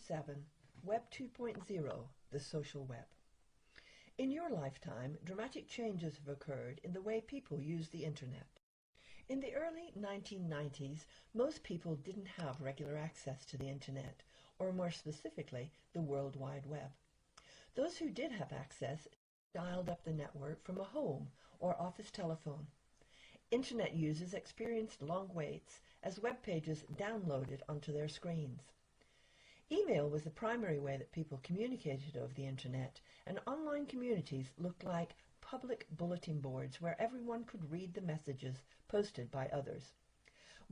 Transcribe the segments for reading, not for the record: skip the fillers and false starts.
Sti07 Web 2.0, the social web. In your lifetime, dramatic changes have occurred in the way people use the internet. In the early 1990s, most people didn't have regular access to the internet, or more specifically, the World Wide Web. Those who did have access dialed up the network from a home or office telephone. Internet users experienced long waits as web pages downloaded onto their screens. Email was the primary way that people communicated over the internet, and online communities looked like public bulletin boards where everyone could read the messages posted by others.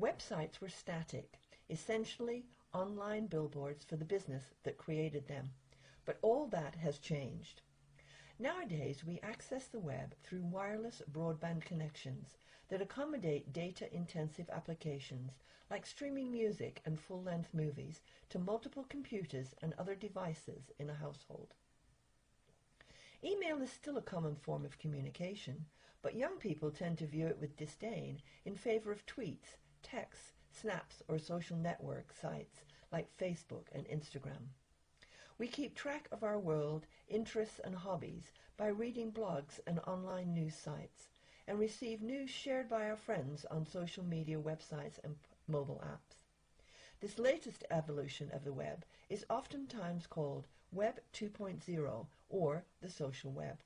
Websites were static, essentially online billboards for the business that created them. But all that has changed. Nowadays, we access the web through wireless broadband connections that accommodate data-intensive applications like streaming music and full-length movies to multiple computers and other devices in a household. Email is still a common form of communication, but young people tend to view it with disdain in favor of tweets, texts, snaps, or social network sites like Facebook and Instagram. We keep track of our world, interests, and hobbies by reading blogs and online news sites, and receive news shared by our friends on social media websites and mobile apps. This latest evolution of the web is oftentimes called Web 2.0 or the social web.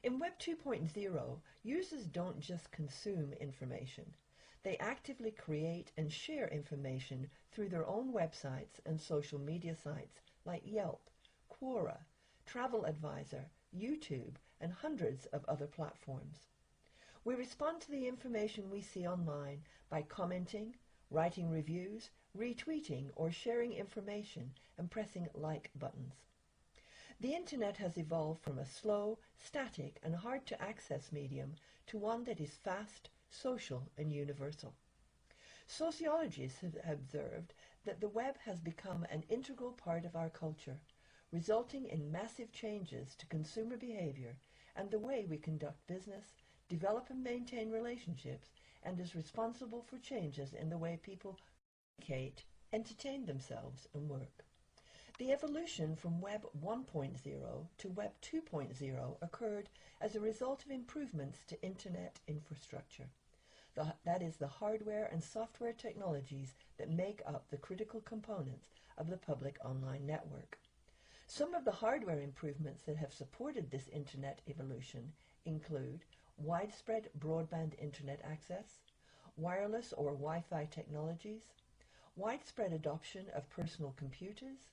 In Web 2.0, users don't just consume information. They actively create and share information through their own websites and social media sites like Yelp, Quora, Travel Advisor, YouTube, and hundreds of other platforms. We respond to the information we see online by commenting, writing reviews, retweeting, or sharing information and pressing like buttons. The internet has evolved from a slow, static, and hard-to-access medium to one that is fast, social, and universal. Sociologists have observed that the web has become an integral part of our culture, resulting in massive changes to consumer behavior and the way we conduct business, develop and maintain relationships, and is responsible for changes in the way people communicate, entertain themselves, and work. The evolution from Web 1.0 to Web 2.0 occurred as a result of improvements to Internet infrastructure. That is, the hardware and software technologies that make up the critical components of the public online network. Some of the hardware improvements that have supported this Internet evolution include widespread broadband Internet access, wireless or Wi-Fi technologies, widespread adoption of personal computers,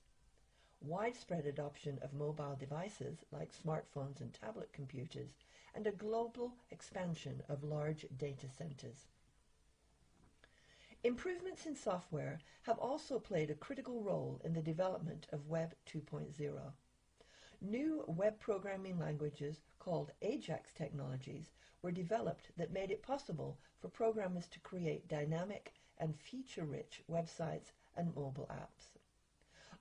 widespread adoption of mobile devices like smartphones and tablet computers, and a global expansion of large data centers. Improvements in software have also played a critical role in the development of Web 2.0. New web programming languages called AJAX technologies were developed that made it possible for programmers to create dynamic and feature-rich websites and mobile apps.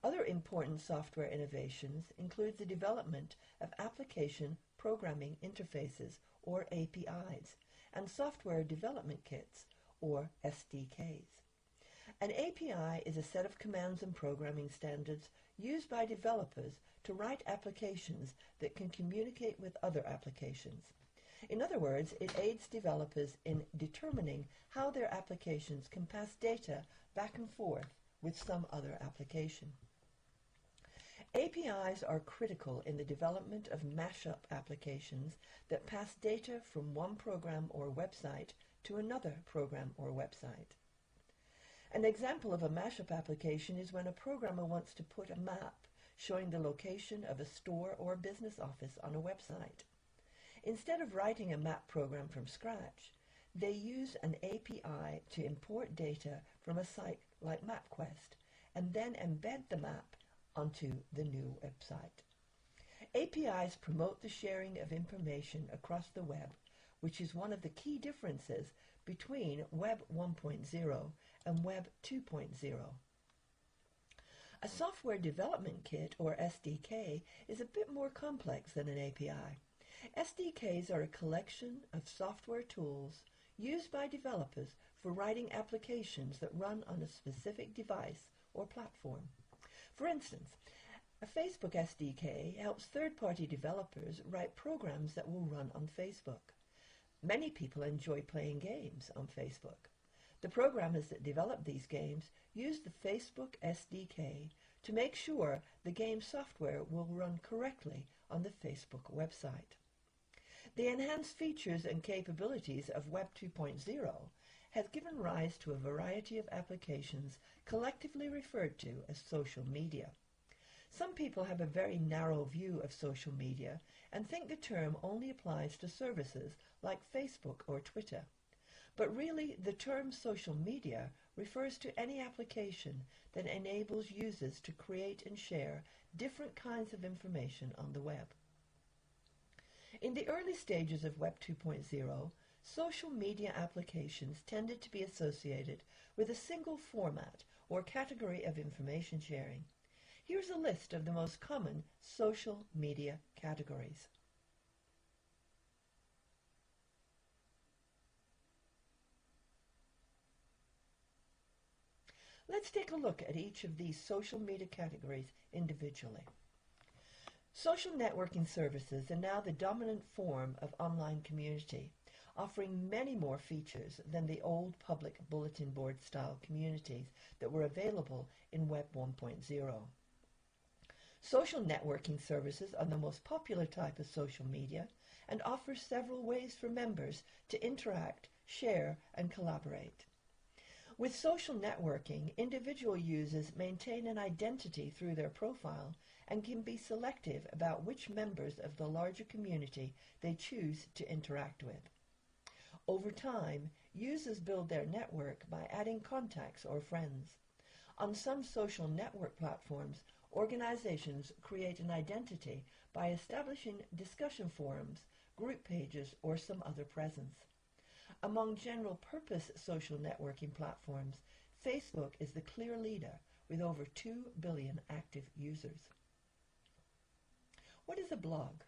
Other important software innovations include the development of application programming interfaces, or APIs, and software development kits, or SDKs. An API is a set of commands and programming standards used by developers to write applications that can communicate with other applications. In other words, it aids developers in determining how their applications can pass data back and forth with some other application. APIs are critical in the development of mashup applications that pass data from one program or website to another program or website. An example of a mashup application is when a programmer wants to put a map showing the location of a store or business office on a website. Instead of writing a map program from scratch, they use an API to import data from a site like MapQuest and then embed the map onto the new website. APIs promote the sharing of information across the web, which is one of the key differences between Web 1.0 and Web 2.0. A software development kit, or SDK, is a bit more complex than an API. SDKs are a collection of software tools used by developers for writing applications that run on a specific device or platform. For instance, a Facebook SDK helps third-party developers write programs that will run on Facebook. Many people enjoy playing games on Facebook. The programmers that develop these games use the Facebook SDK to make sure the game software will run correctly on the Facebook website. The enhanced features and capabilities of Web 2.0 have given rise to a variety of applications collectively referred to as social media. Some people have a very narrow view of social media and think the term only applies to services like Facebook or Twitter. But really, the term social media refers to any application that enables users to create and share different kinds of information on the web. In the early stages of Web 2.0, social media applications tended to be associated with a single format or category of information sharing. Here's a list of the most common social media categories. Let's take a look at each of these social media categories individually. Social networking services are now the dominant form of online community, offering many more features than the old public bulletin board style communities that were available in Web 1.0. Social networking services are the most popular type of social media and offer several ways for members to interact, share, and collaborate. With social networking, individual users maintain an identity through their profile and can be selective about which members of the larger community they choose to interact with. Over time, users build their network by adding contacts or friends. On some social network platforms, organizations create an identity by establishing discussion forums, group pages, or some other presence. Among general-purpose social networking platforms, Facebook is the clear leader with over 2 billion active users. What is a blog?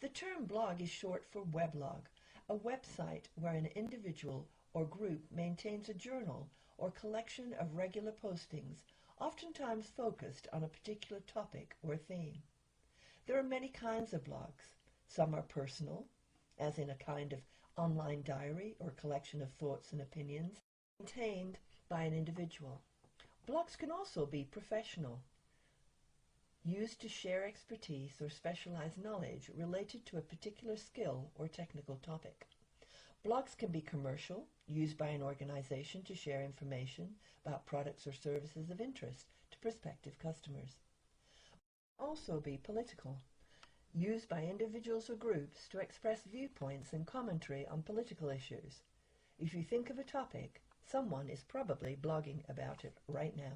The term blog is short for weblog, a website where an individual or group maintains a journal or collection of regular postings, oftentimes focused on a particular topic or theme. There are many kinds of blogs. Some are personal, as in a kind of online diary or collection of thoughts and opinions maintained by an individual. Blogs can also be professional, used to share expertise or specialized knowledge related to a particular skill or technical topic. Blogs can be commercial, used by an organization to share information about products or services of interest to prospective customers. Also be political, used by individuals or groups to express viewpoints and commentary on political issues. If you think of a topic, someone is probably blogging about it right now.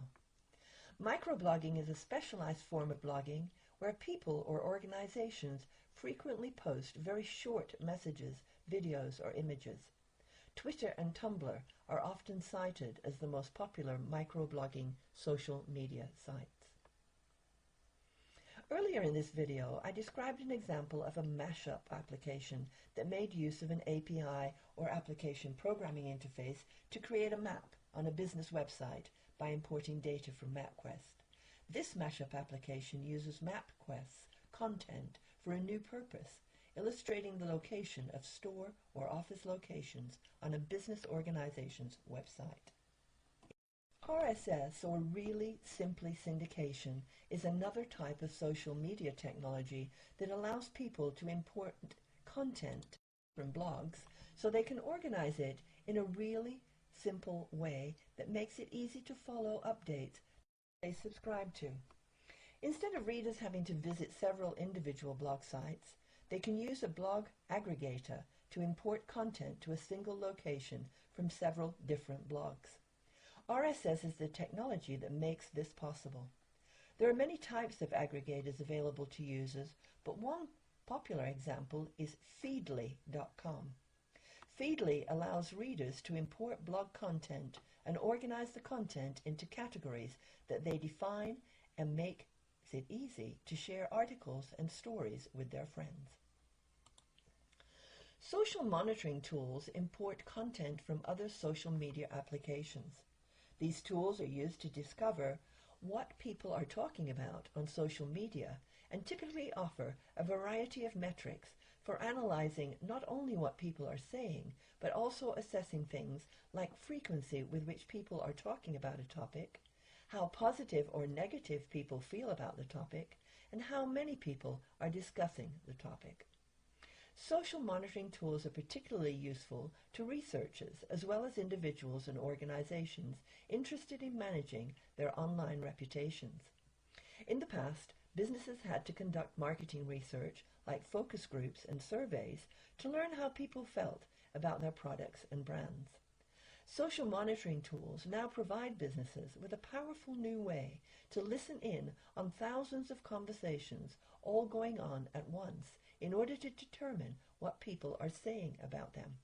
Microblogging is a specialized form of blogging where people or organizations frequently post very short messages, videos, or images. Twitter and Tumblr are often cited as the most popular microblogging social media sites. Earlier in this video, I described an example of a mashup application that made use of an API or application programming interface to create a map on a business website by importing data from MapQuest. This mashup application uses MapQuest's content for a new purpose, illustrating the location of store or office locations on a business organization's website. RSS, or really simply syndication, is another type of social media technology that allows people to import content from blogs so they can organize it in a really simple way that makes it easy to follow updates they subscribe to. Instead of readers having to visit several individual blog sites, they can use a blog aggregator to import content to a single location from several different blogs. RSS is the technology that makes this possible. There are many types of aggregators available to users, but one popular example is Feedly.com. Feedly allows readers to import blog content and organize the content into categories that they define and makes it easy to share articles and stories with their friends. Social monitoring tools import content from other social media applications. These tools are used to discover what people are talking about on social media and typically offer a variety of metrics for analyzing not only what people are saying, but also assessing things like frequency with which people are talking about a topic, how positive or negative people feel about the topic, and how many people are discussing the topic. Social monitoring tools are particularly useful to researchers as well as individuals and organizations interested in managing their online reputations. In the past, businesses had to conduct marketing research like focus groups and surveys to learn how people felt about their products and brands. Social monitoring tools now provide businesses with a powerful new way to listen in on thousands of conversations all going on at once in order to determine what people are saying about them.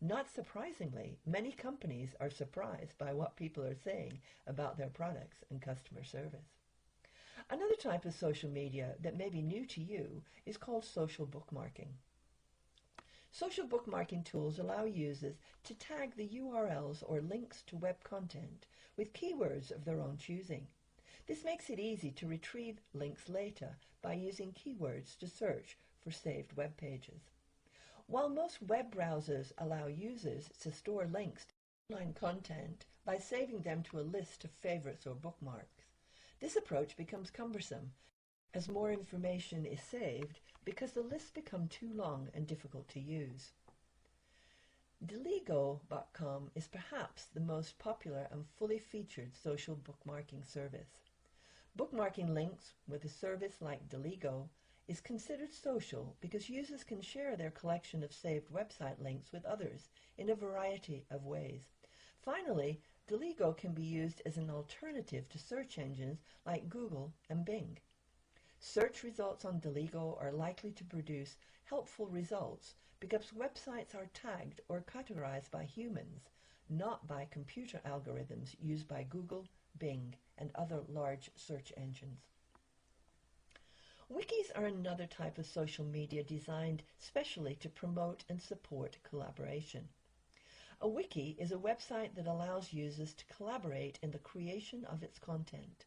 Not surprisingly, many companies are surprised by what people are saying about their products and customer service. Another type of social media that may be new to you is called social bookmarking. Social bookmarking tools allow users to tag the URLs or links to web content with keywords of their own choosing. This makes it easy to retrieve links later by using keywords to search for saved web pages. While most web browsers allow users to store links to online content by saving them to a list of favorites or bookmarks, this approach becomes cumbersome as more information is saved because the lists become too long and difficult to use. Deligo.com is perhaps the most popular and fully featured social bookmarking service. Bookmarking links with a service like Deligo is considered social because users can share their collection of saved website links with others in a variety of ways. Finally, Deligo can be used as an alternative to search engines like Google and Bing. Search results on Deligo are likely to produce helpful results because websites are tagged or categorized by humans, not by computer algorithms used by Google, Bing, and other large search engines. Wikis are another type of social media designed specially to promote and support collaboration. A wiki is a website that allows users to collaborate in the creation of its content.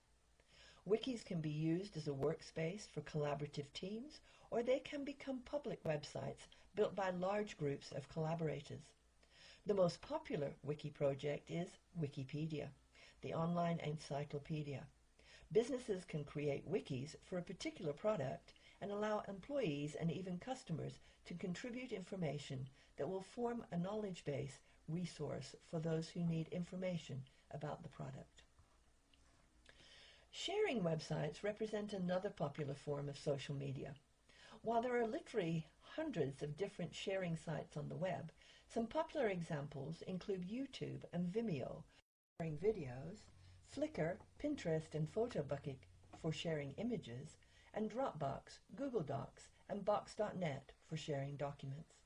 Wikis can be used as a workspace for collaborative teams, or they can become public websites built by large groups of collaborators. The most popular wiki project is Wikipedia, the online encyclopedia. Businesses can create wikis for a particular product and allow employees and even customers to contribute information that will form a knowledge base resource for those who need information about the product. Sharing websites represent another popular form of social media. While there are literally hundreds of different sharing sites on the web, some popular examples include YouTube and Vimeo for sharing videos, Flickr, Pinterest, and PhotoBucket for sharing images, and Dropbox, Google Docs, and Box.net for sharing documents.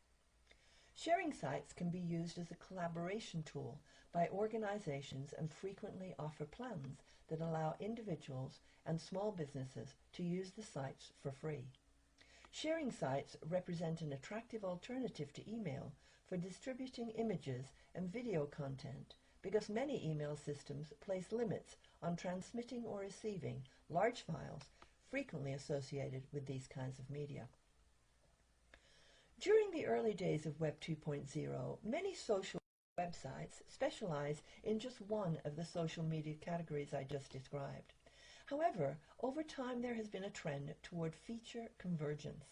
Sharing sites can be used as a collaboration tool by organizations and frequently offer plans that allow individuals and small businesses to use the sites for free. Sharing sites represent an attractive alternative to email for distributing images and video content because many email systems place limits on transmitting or receiving large files frequently associated with these kinds of media. During the early days of Web 2.0, many social websites specialize in just one of the social media categories I just described. However, over time there has been a trend toward feature convergence.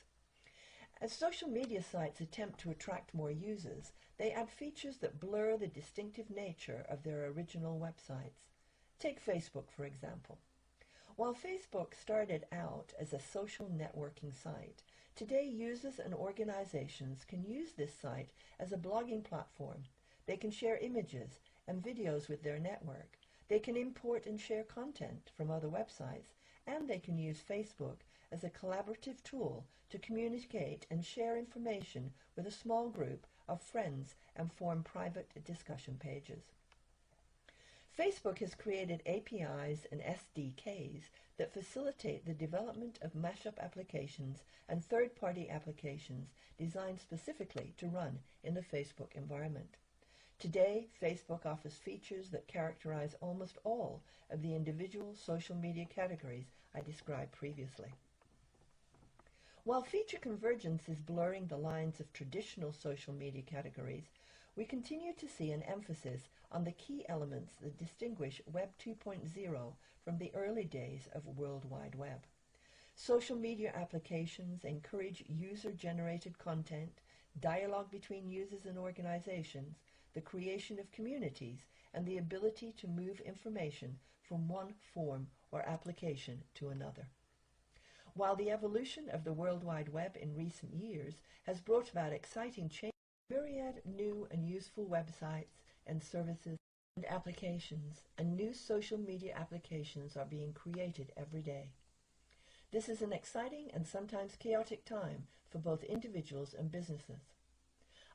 As social media sites attempt to attract more users, they add features that blur the distinctive nature of their original websites. Take Facebook, for example. While Facebook started out as a social networking site, today users and organizations can use this site as a blogging platform. They can share images and videos with their network. They can import and share content from other websites, and they can use Facebook as a collaborative tool to communicate and share information with a small group of friends and form private discussion pages. Facebook has created APIs and SDKs that facilitate the development of mashup applications and third-party applications designed specifically to run in the Facebook environment. Today, Facebook offers features that characterize almost all of the individual social media categories I described previously. While feature convergence is blurring the lines of traditional social media categories, we continue to see an emphasis on the key elements that distinguish Web 2.0 from the early days of World Wide Web. Social media applications encourage user-generated content, dialogue between users and organizations, the creation of communities, and the ability to move information from one form or application to another. While the evolution of the World Wide Web in recent years has brought about exciting change, myriad new and useful websites and services and applications and new social media applications are being created every day. This is an exciting and sometimes chaotic time for both individuals and businesses.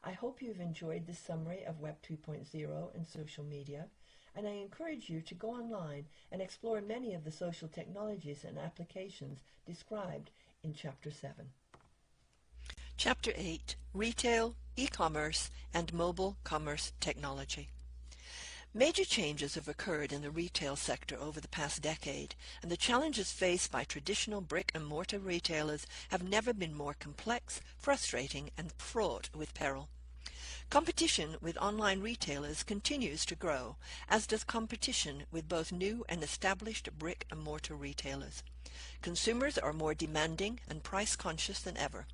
I hope you've enjoyed this summary of Web 2.0 and social media, and I encourage you to go online and explore many of the social technologies and applications described in Chapter 7. Chapter 8, Retail, E-commerce, and Mobile Commerce Technology. Major changes have occurred in the retail sector over the past decade, and the challenges faced by traditional brick-and-mortar retailers have never been more complex, frustrating, and fraught with peril. Competition with online retailers continues to grow, as does competition with both new and established brick-and-mortar retailers. Consumers are more demanding and price-conscious than ever.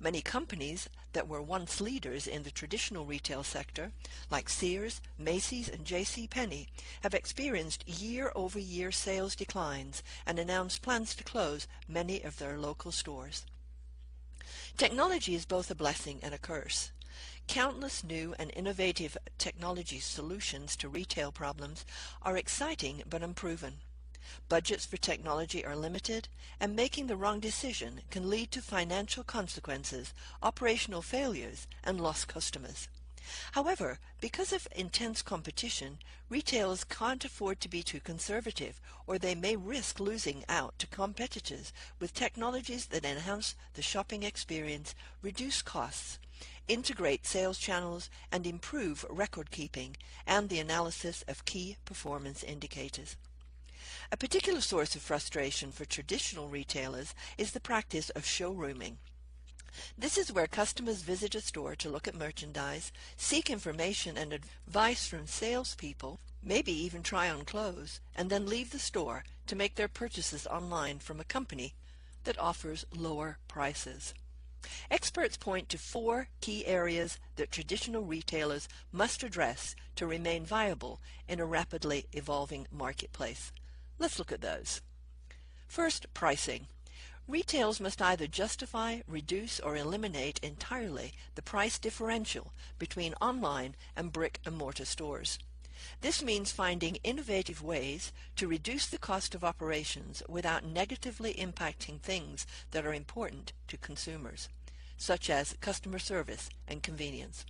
Many companies that were once leaders in the traditional retail sector, like Sears, Macy's, and J.C. Penney, have experienced year-over-year sales declines and announced plans to close many of their local stores. Technology is both a blessing and a curse. Countless new and innovative technology solutions to retail problems are exciting but unproven. Budgets for technology are limited, and making the wrong decision can lead to financial consequences, operational failures, and lost customers. However, because of intense competition, retailers can't afford to be too conservative, or they may risk losing out to competitors with technologies that enhance the shopping experience, reduce costs, integrate sales channels, and improve record keeping and the analysis of key performance indicators. A particular source of frustration for traditional retailers is the practice of showrooming. This is where customers visit a store to look at merchandise, seek information and advice from salespeople, maybe even try on clothes, and then leave the store to make their purchases online from a company that offers lower prices. Experts point to 4 key areas that traditional retailers must address to remain viable in a rapidly evolving marketplace. Let's look at those. First, pricing. Retailers must either justify, reduce, or eliminate entirely the price differential between online and brick-and-mortar stores. This means finding innovative ways to reduce the cost of operations without negatively impacting things that are important to consumers, such as customer service and convenience.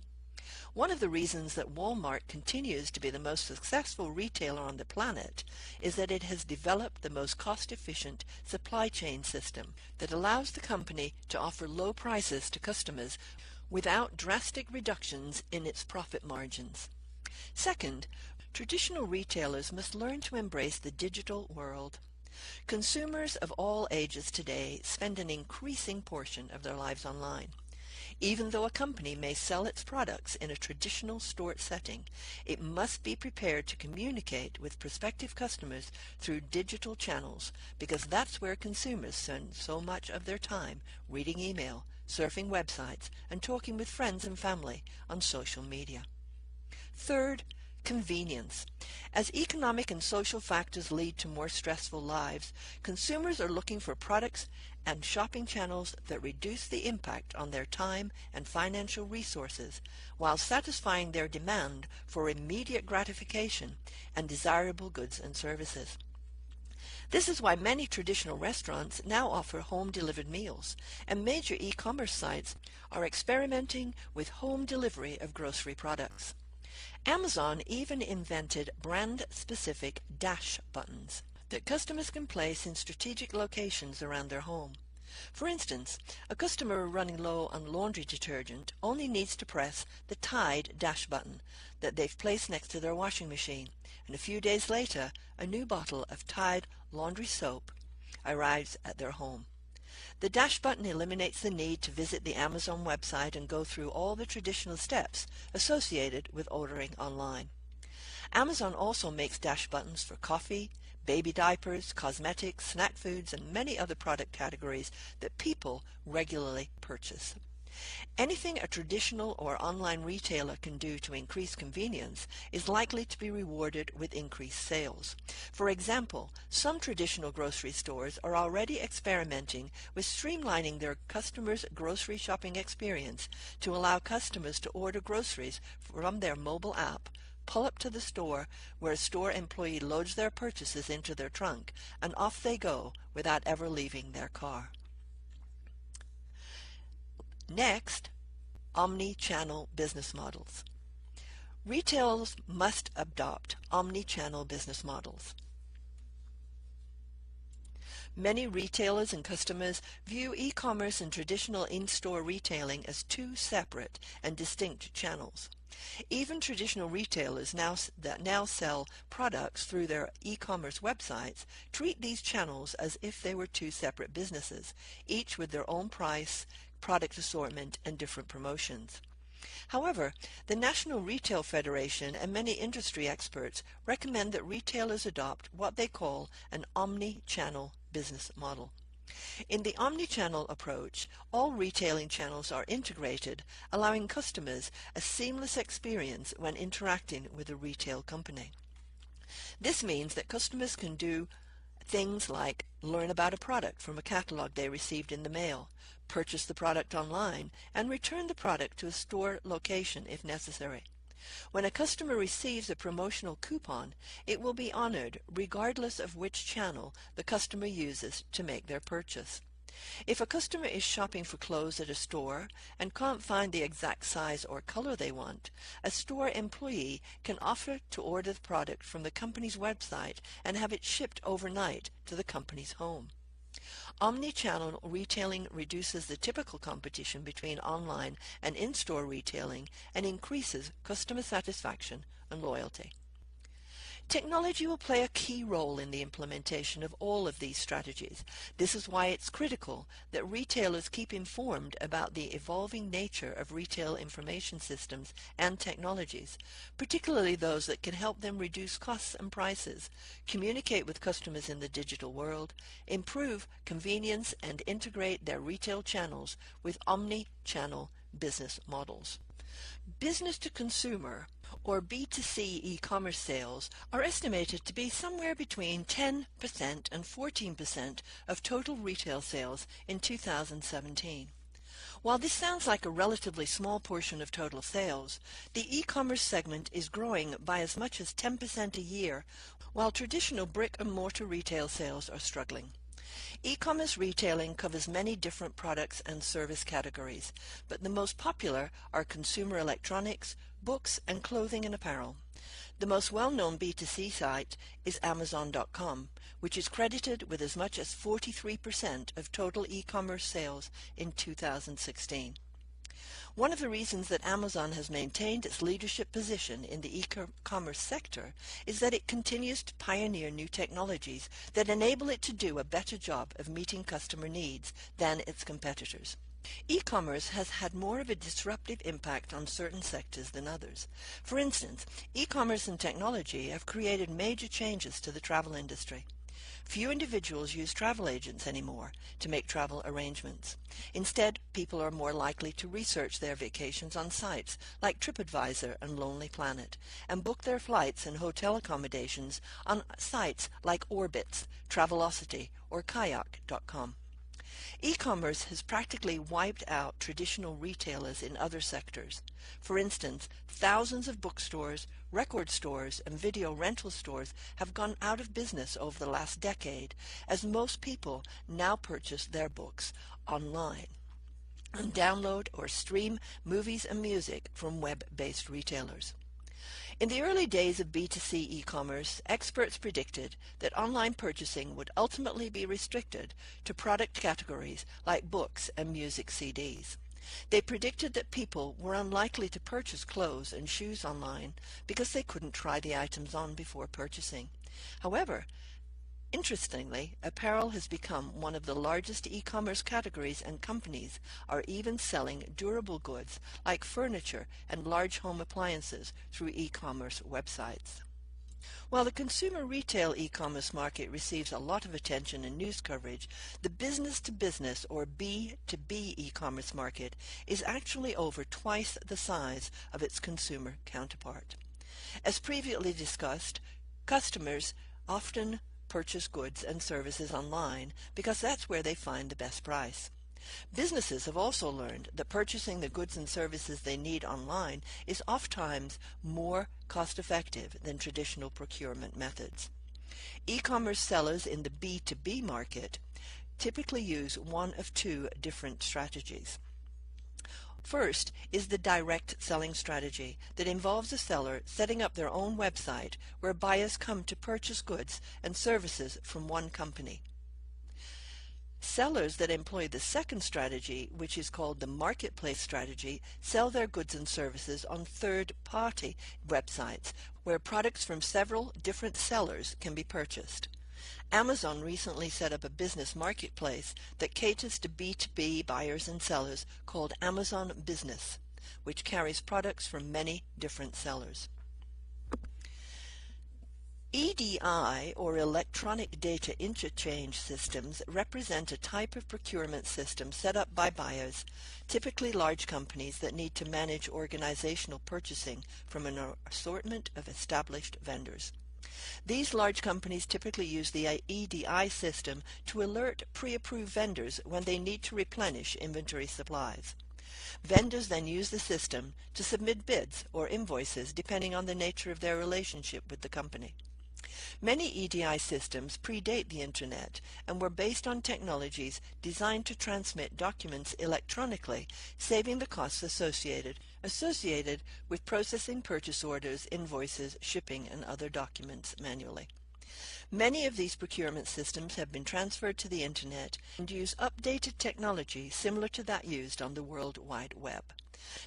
One of the reasons that Walmart continues to be the most successful retailer on the planet is that it has developed the most cost-efficient supply chain system that allows the company to offer low prices to customers without drastic reductions in its profit margins. Second, traditional retailers must learn to embrace the digital world. Consumers of all ages today spend an increasing portion of their lives online. Even though a company may sell its products in a traditional store setting, it must be prepared to communicate with prospective customers through digital channels, because that's where consumers spend so much of their time reading email, surfing websites, and talking with friends and family on social media. Third, convenience. As economic and social factors lead to more stressful lives, consumers are looking for products and shopping channels that reduce the impact on their time and financial resources while satisfying their demand for immediate gratification and desirable goods and services. This is why many traditional restaurants now offer home-delivered meals, and major e-commerce sites are experimenting with home delivery of grocery products. Amazon even invented brand-specific dash buttons that customers can place in strategic locations around their home. For instance, a customer running low on laundry detergent only needs to press the Tide dash button that they've placed next to their washing machine, and a few days later, a new bottle of Tide laundry soap arrives at their home. The dash button eliminates the need to visit the Amazon website and go through all the traditional steps associated with ordering online. Amazon also makes dash buttons for coffee, baby diapers, cosmetics, snack foods, and many other product categories that people regularly purchase. Anything a traditional or online retailer can do to increase convenience is likely to be rewarded with increased sales. For example, some traditional grocery stores are already experimenting with streamlining their customers' grocery shopping experience to allow customers to order groceries from their mobile app, pull up to the store where a store employee loads their purchases into their trunk, and off they go without ever leaving their car. Next, omni-channel business models. Retailers must adopt omni-channel business models. Many retailers and customers view e-commerce and traditional in-store retailing as two separate and distinct channels. Even traditional retailers that now sell products through their e-commerce websites treat these channels as if they were two separate businesses, each with their own price, product assortment, and different promotions. However, the National Retail Federation and many industry experts recommend that retailers adopt what they call an omni-channel business model. In the omni-channel approach, all retailing channels are integrated, allowing customers a seamless experience when interacting with a retail company. This means that customers can do things like learn about a product from a catalog they received in the mail, purchase the product online, and return the product to a store location if necessary. When a customer receives a promotional coupon, it will be honored regardless of which channel the customer uses to make their purchase. If a customer is shopping for clothes at a store and can't find the exact size or color they want, a store employee can offer to order the product from the company's website and have it shipped overnight to the company's home. Omni-channel retailing reduces the typical competition between online and in-store retailing and increases customer satisfaction and loyalty. Technology will play a key role in the implementation of all of these strategies. This is why it's critical that retailers keep informed about the evolving nature of retail information systems and technologies, particularly those that can help them reduce costs and prices, communicate with customers in the digital world, improve convenience, and integrate their retail channels with omni-channel business models. Business to consumer, or B2C e-commerce sales, are estimated to be somewhere between 10% and 14% of total retail sales in 2017. While this sounds like a relatively small portion of total sales, the e-commerce segment is growing by as much as 10% a year, while traditional brick-and-mortar retail sales are struggling. E-commerce retailing covers many different products and service categories, but the most popular are consumer electronics, books, and clothing and apparel. The most well-known B2C site is Amazon.com, which is credited with as much as 43% of total e-commerce sales in 2016. One of the reasons that Amazon has maintained its leadership position in the e-commerce sector is that it continues to pioneer new technologies that enable it to do a better job of meeting customer needs than its competitors. E-commerce has had more of a disruptive impact on certain sectors than others. For instance, e-commerce and technology have created major changes to the travel industry. Few individuals use travel agents anymore to make travel arrangements. Instead, people are more likely to research their vacations on sites like TripAdvisor and Lonely Planet, and book their flights and hotel accommodations on sites like Orbitz, Travelocity, or Kayak.com. E-commerce has practically wiped out traditional retailers in other sectors. For instance, thousands of bookstores, record stores, and video rental stores have gone out of business over the last decade, as most people now purchase their books online and download or stream movies and music from web-based retailers. In the early days of B2C e-commerce, experts predicted that online purchasing would ultimately be restricted to product categories like books and music CDs. They predicted that people were unlikely to purchase clothes and shoes online because they couldn't try the items on before purchasing. However, interestingly, apparel has become one of the largest e-commerce categories, and companies are even selling durable goods like furniture and large home appliances through e-commerce websites. While the consumer retail e-commerce market receives a lot of attention and news coverage, the business-to-business or B2B e-commerce market is actually over twice the size of its consumer counterpart. As previously discussed, customers often purchase goods and services online because that's where they find the best price. Businesses have also learned that purchasing the goods and services they need online is oftentimes more cost-effective than traditional procurement methods. E-commerce sellers in the B2B market typically use one of two different strategies. First is the direct selling strategy that involves a seller setting up their own website where buyers come to purchase goods and services from one company. Sellers that employ the second strategy, which is called the marketplace strategy, sell their goods and services on third-party websites where products from several different sellers can be purchased. Amazon recently set up a business marketplace that caters to B2B buyers and sellers called Amazon Business, which carries products from many different sellers. EDI, or Electronic Data Interchange Systems, represent a type of procurement system set up by buyers, typically large companies that need to manage organizational purchasing from an assortment of established vendors. These large companies typically use the EDI system to alert pre-approved vendors when they need to replenish inventory supplies. Vendors then use the system to submit bids or invoices depending on the nature of their relationship with the company. Many EDI systems predate the Internet and were based on technologies designed to transmit documents electronically, saving the costs associated with processing purchase orders, invoices, shipping, and other documents manually. Many of these procurement systems have been transferred to the Internet and use updated technology similar to that used on the World Wide Web.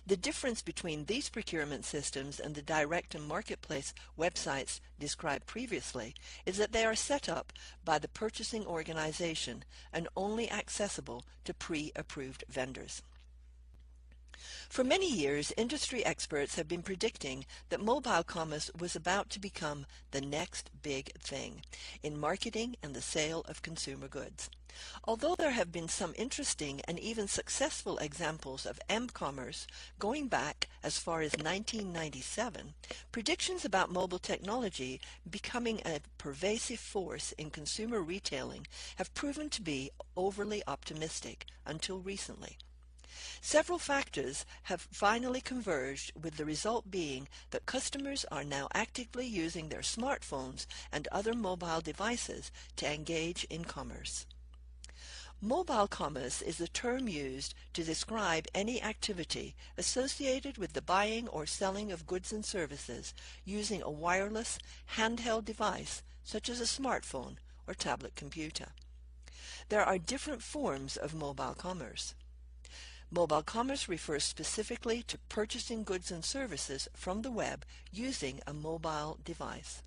The difference between these procurement systems and the direct and marketplace websites described previously is that they are set up by the purchasing organization and only accessible to pre-approved vendors. For many years, industry experts have been predicting that mobile commerce was about to become the next big thing in marketing and the sale of consumer goods. Although there have been some interesting and even successful examples of m-commerce going back as far as 1997, predictions about mobile technology becoming a pervasive force in consumer retailing have proven to be overly optimistic until recently. Several factors have finally converged, with the result being that customers are now actively using their smartphones and other mobile devices to engage in commerce. Mobile commerce is a term used to describe any activity associated with the buying or selling of goods and services using a wireless, handheld device such as a smartphone or tablet computer. There are different forms of mobile commerce. Mobile commerce refers specifically to purchasing goods and services from the web using a mobile device.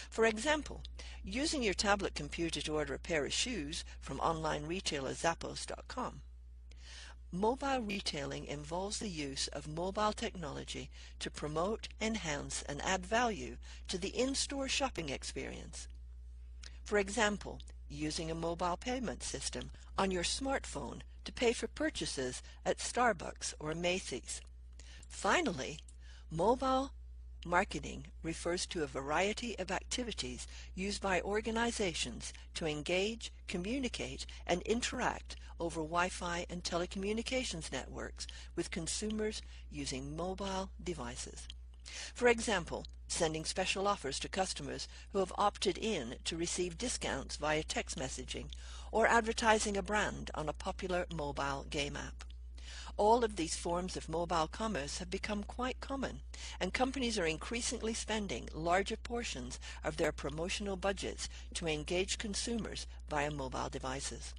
For example, using your tablet computer to order a pair of shoes from online retailer Zappos.com. Mobile retailing involves the use of mobile technology to promote, enhance, and add value to the in-store shopping experience. For example, using a mobile payment system on your smartphone to pay for purchases at Starbucks or Macy's. Finally, mobile marketing refers to a variety of activities used by organizations to engage, communicate, and interact over Wi-Fi and telecommunications networks with consumers using mobile devices. For example, sending special offers to customers who have opted in to receive discounts via text messaging, or advertising a brand on a popular mobile game app. All of these forms of mobile commerce have become quite common, and companies are increasingly spending larger portions of their promotional budgets to engage consumers via mobile devices.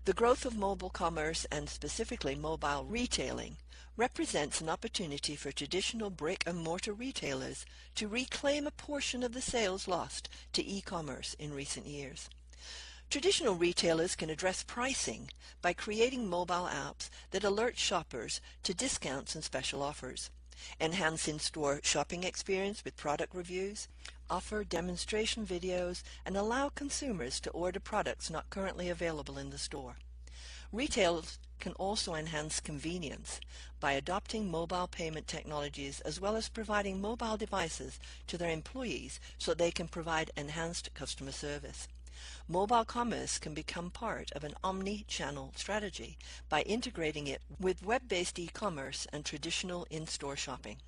The growth of mobile commerce, and specifically mobile retailing, represents an opportunity for traditional brick-and-mortar retailers to reclaim a portion of the sales lost to e-commerce in recent years. Traditional retailers can address pricing by creating mobile apps that alert shoppers to discounts and special offers, enhance in-store shopping experience with product reviews, offer demonstration videos, and allow consumers to order products not currently available in the store. Retailers can also enhance convenience by adopting mobile payment technologies as well as providing mobile devices to their employees so they can provide enhanced customer service. Mobile commerce can become part of an omni-channel strategy by integrating it with web-based e-commerce and traditional in-store shopping.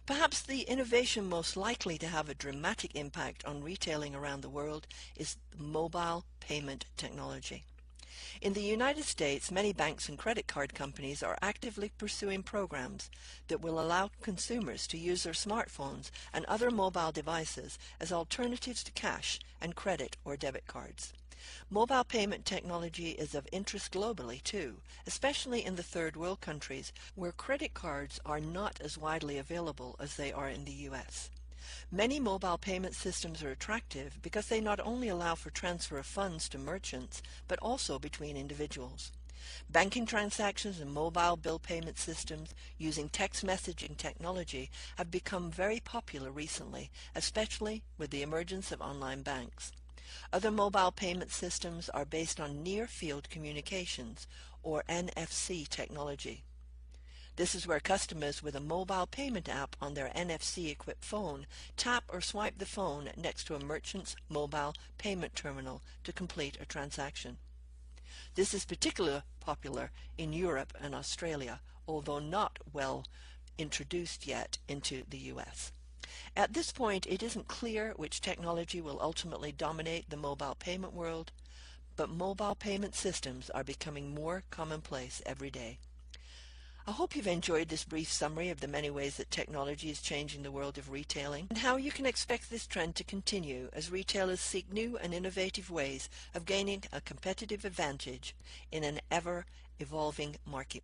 Perhaps the innovation most likely to have a dramatic impact on retailing around the world is mobile payment technology. In the United States, many banks and credit card companies are actively pursuing programs that will allow consumers to use their smartphones and other mobile devices as alternatives to cash and credit or debit cards. Mobile payment technology is of interest globally too, especially in the third world countries where credit cards are not as widely available as they are in the US. Many mobile payment systems are attractive because they not only allow for transfer of funds to merchants, but also between individuals. Banking transactions and mobile bill payment systems using text messaging technology have become very popular recently, especially with the emergence of online banks. Other mobile payment systems are based on near-field communications, or NFC technology. This is where customers with a mobile payment app on their NFC-equipped phone tap or swipe the phone next to a merchant's mobile payment terminal to complete a transaction. This is particularly popular in Europe and Australia, although not well introduced yet into the US. At this point, it isn't clear which technology will ultimately dominate the mobile payment world, but mobile payment systems are becoming more commonplace every day. I hope you've enjoyed this brief summary of the many ways that technology is changing the world of retailing and how you can expect this trend to continue as retailers seek new and innovative ways of gaining a competitive advantage in an ever-evolving market.